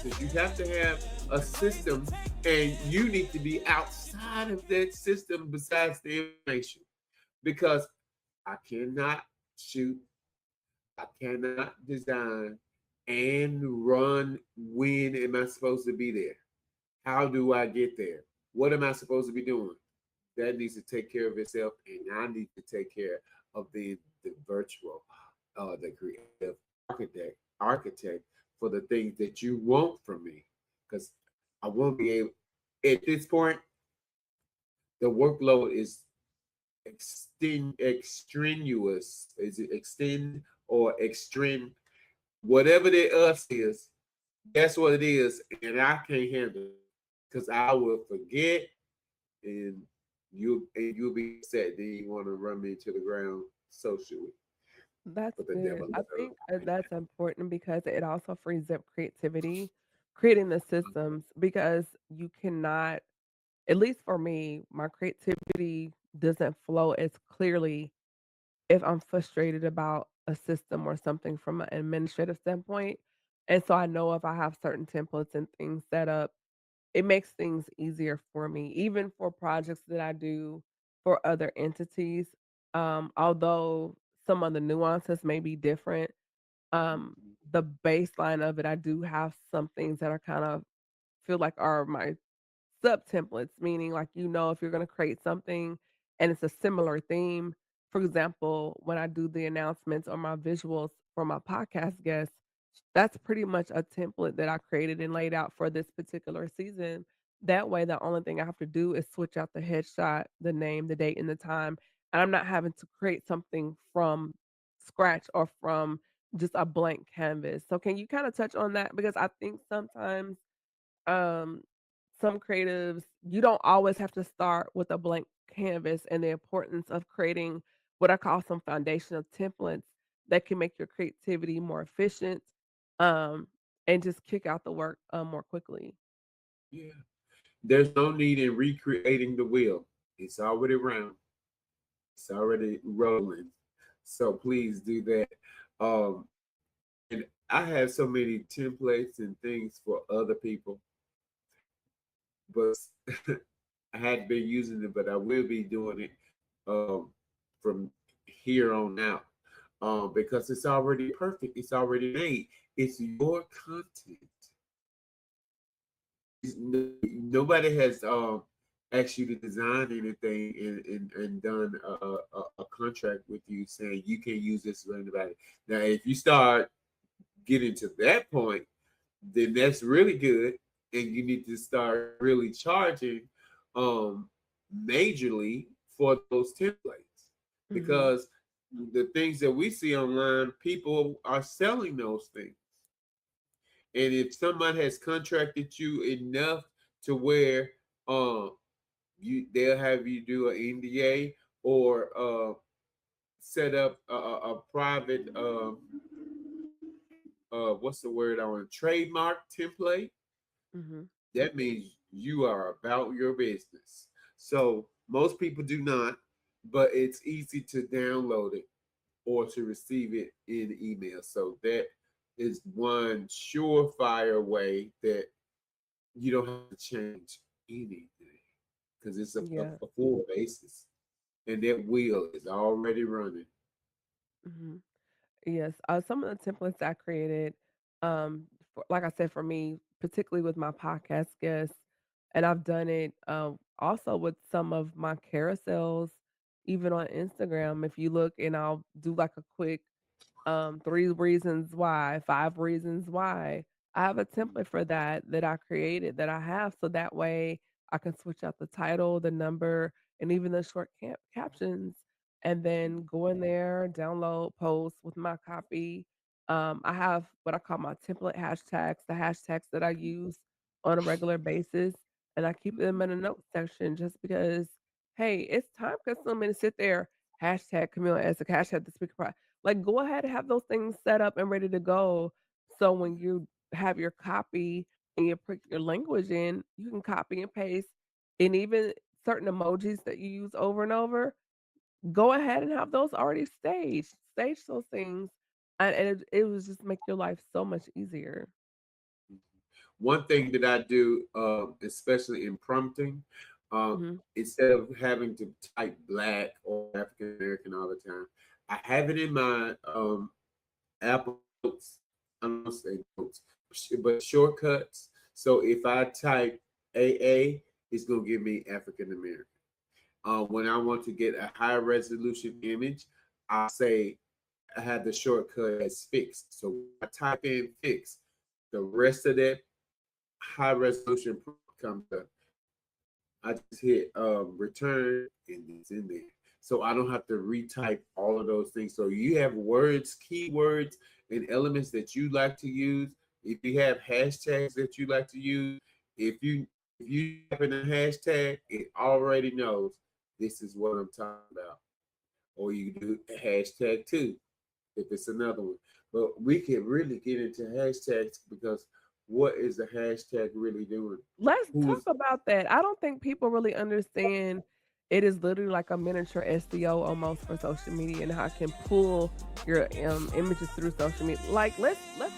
processes. You have to have a system, and you need to be outside of that system besides the information. Because I cannot shoot, I cannot design and run. When am I supposed to be there? How do I get there? What am I supposed to be doing? That needs to take care of itself, and I need to take care of the virtual, the creative architect for the things that you want from me, because I won't be able. At this point, the workload is extraneous. Is it extend or extreme? Whatever the us is, that's what it is, and I can't handle it because I will forget, and you'll be upset. Then you want to run me to the ground socially. That's But the good. devil I is think alive. that's important because it also frees up creativity, creating the systems because you cannot, at least for me, my creativity doesn't flow as clearly if I'm frustrated about a system or something from an administrative standpoint. And so I know if I have certain templates and things set up, it makes things easier for me, even for projects that I do for other entities. Although some of the nuances may be different, the baseline of it, I do have some things that are kind of feel like are my sub templates, meaning like if you're going to create something and it's a similar theme. For example, when I do the announcements or my visuals for my podcast guests, that's pretty much a template that I created and laid out for this particular season. That way, the only thing I have to do is switch out the headshot, the name, the date, and the time. And I'm not having to create something from scratch or from just a blank canvas. So, can you kind of touch on that? Because I think sometimes um some creatives, you don't always have to start with a blank canvas, and the importance of creating what I call some foundational templates that can make your creativity more efficient, um and just kick out the work more quickly. Yeah. There's no need in recreating the wheel. It's already round. It's already rolling. So please do that. Um, and I have so many templates and things for other people, but I hadn't been using it, but I will be doing it um, from here on out, because it's already perfect. It's already made. It's your content. Nobody has asked you to design anything and done a contract with you saying you can use this for anybody. Now, if you start getting to that point, then that's really good, and you need to start really charging um majorly for those templates, Mhm. because the things that we see online, people are selling those things. And if someone has contracted you enough to where they'll have you do an NDA, or set up a private what's the word, on a trademark template, Mhm. that means you are about your business. So most people do not, but it's easy to download it or to receive it in email. So that is one surefire way that you don't have to change anything, because it's Yeah. a full basis, and that wheel is already running. Mhm. Yes, some of the templates I created, like I said, for me, particularly with my podcast guests, and I've done it also with some of my carousels, even on Instagram. If you look, and I'll do like a quick 3 reasons why, 5 reasons why. I have a template for that I created that I have, so that way I can switch out the title, the number, and even the short captions, and then go in there, download, post with my copy. I have what I call my template hashtags, the hashtags that I use on a regular basis, and I keep them in a note section just because, hey, it's time consuming to sit there. Hashtag Camille Essick, hashtag the speaker. Like, go ahead and have those things set up and ready to go. So when you have your copy and you put your language in, you can copy and paste. And even certain emojis that you use over and over, go ahead and have those already staged. Stage those things. And it was just make your life so much easier. One thing that I do, especially in prompting, Mhm. instead of having to type black or African American all the time, I have it in my Apple Notes. I don't say notes, but shortcuts. So if I type AA, it's gonna give me African American. When I want to get a high resolution image, I say I have the shortcut as fixed. So I type in fixed. The rest of that high resolution prompt comes up. I just hit return and it's in there. So I don't have to retype all of those things. So you have words, keywords, and elements that you like to use. If you have hashtags that you like to use, if you type in a hashtag, it already knows this is what I'm talking about. Or you do a hashtag too if it's another one. But we can really get into hashtags because what is the hashtag really doing? Let's Who talk is about that. I don't think people really understand it is literally like a miniature SEO almost for social media and how it can pull your images through social media. Like let's talk